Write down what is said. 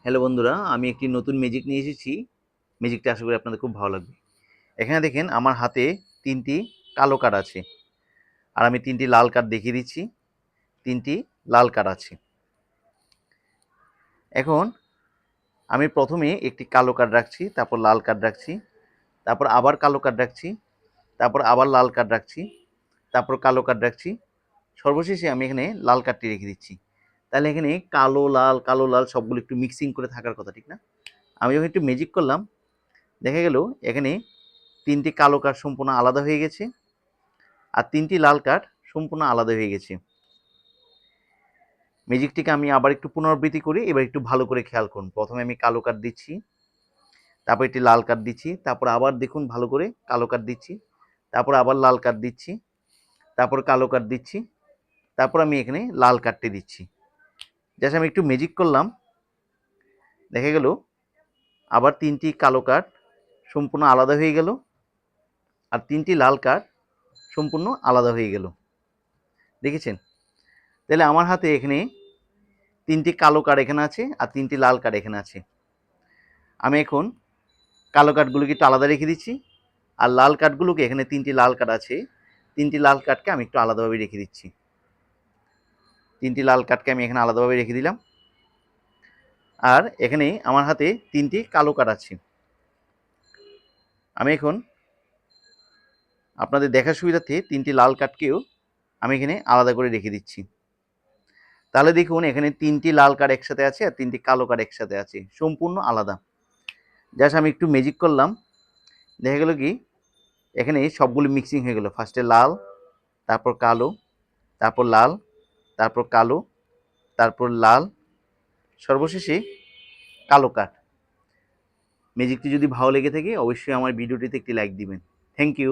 Hello বন্ধুরা, আমি একটি নতুন ম্যাজিক নিয়ে এসেছি। ম্যাজিকটা আশা করি আপনাদের খুব ভালো লাগবে। এখানে দেখেন আমার হাতে ৩টি কালো কার্ড আছে। আর আমি ৩টি লাল কার্ড দেখিয়ে দিচ্ছি। ৩টি লাল কার্ড আছে। এখন আমি প্রথমে একটি কালো কার্ড রাখছি, তারপর লাল কার্ড রাখছি, তারপর আবার কালো কার্ড রাখছি, তারপর আবার লাল কার্ড রাখছি, তারপর কালো কার্ড রাখছি। সর্বশেষে আমি এখানে লাল কার্ডটি রেখে দিচ্ছি। তাহলে এখানে কালো লাল সবগুলো একটু মিক্সিং করে থাকার কথা, ঠিক না? আমি যখন একটু ম্যাজিক করলাম, দেখা গেল এখানে ৩টি কালো কার্ড সম্পূর্ণ আলাদা হয়ে গেছে, আর ৩টি লাল কার্ড সম্পূর্ণ আলাদা হয়ে গেছে। ম্যাজিকটিকে আমি আবার একটু পুনরাবৃত্তি করি, এবার একটু ভালো করে খেয়াল করুন। প্রথমে আমি কালো কার্ড দিচ্ছি, তারপর একটি লাল কার্ড দিচ্ছি, তারপর আবার দেখুন ভালো করে কালো কার্ড দিচ্ছি, তারপর আবার লাল কার্ড দিচ্ছি, তারপর কালো কার্ড দিচ্ছি, তারপর আমি এখানে লাল কার্ডটি দিচ্ছি। জাস্ট আমি একটু ম্যাজিক করলাম, দেখা গেল আবার ৩টি কালো কার্ড সম্পূর্ণ আলাদা হয়ে গেল, আর ৩টি লাল কার্ড সম্পূর্ণ আলাদা হয়ে গেল। দেখেছেন? তাহলে আমার হাতে এখানে ৩টি কালো কার্ড এখানে আছে, আর ৩টি লাল কার্ড এখানে আছে। আমি এখন কালো কার্ডগুলোকে একটু আলাদা রেখে দিচ্ছি, আর লাল কার্ডগুলোকে, এখানে 3টি লাল কার্ড আছে, 3টি লাল কার্ডকে আমি একটু আলাদাভাবে রেখে দিচ্ছি। 3টি লাল কার্ডকে আমি এখানে আলাদাভাবে রেখে দিলাম। আর এখানে আমার হাতে 3টি কালো কার্ড আছে। আমি এখন আপনাদের দেখার সুবিধার্থে 3টি লাল কার্ডকেও আমি এখানে আলাদা করে রেখে দিচ্ছি। তাহলে দেখুন এখানে 3টি লাল কার্ড একসাথে আছে, আর 3টি কালো কার্ড একসাথে আছে, সম্পূর্ণ আলাদা। জাস্ট আমি একটু ম্যাজিক করলাম, দেখা গেল কি এখানে সবগুলো মিক্সিং হয়ে গেল। ফার্স্টে লাল, তারপর কালো, তারপর লাল, তারপর কালো, তারপর লাল, সর্বশেষে কালো কাঠ। ম্যাজিকটি যদি ভালো লেগে থাকে অবশ্যই আমার ভিডিওটিতে একটি লাইক দিবেন। Thank you.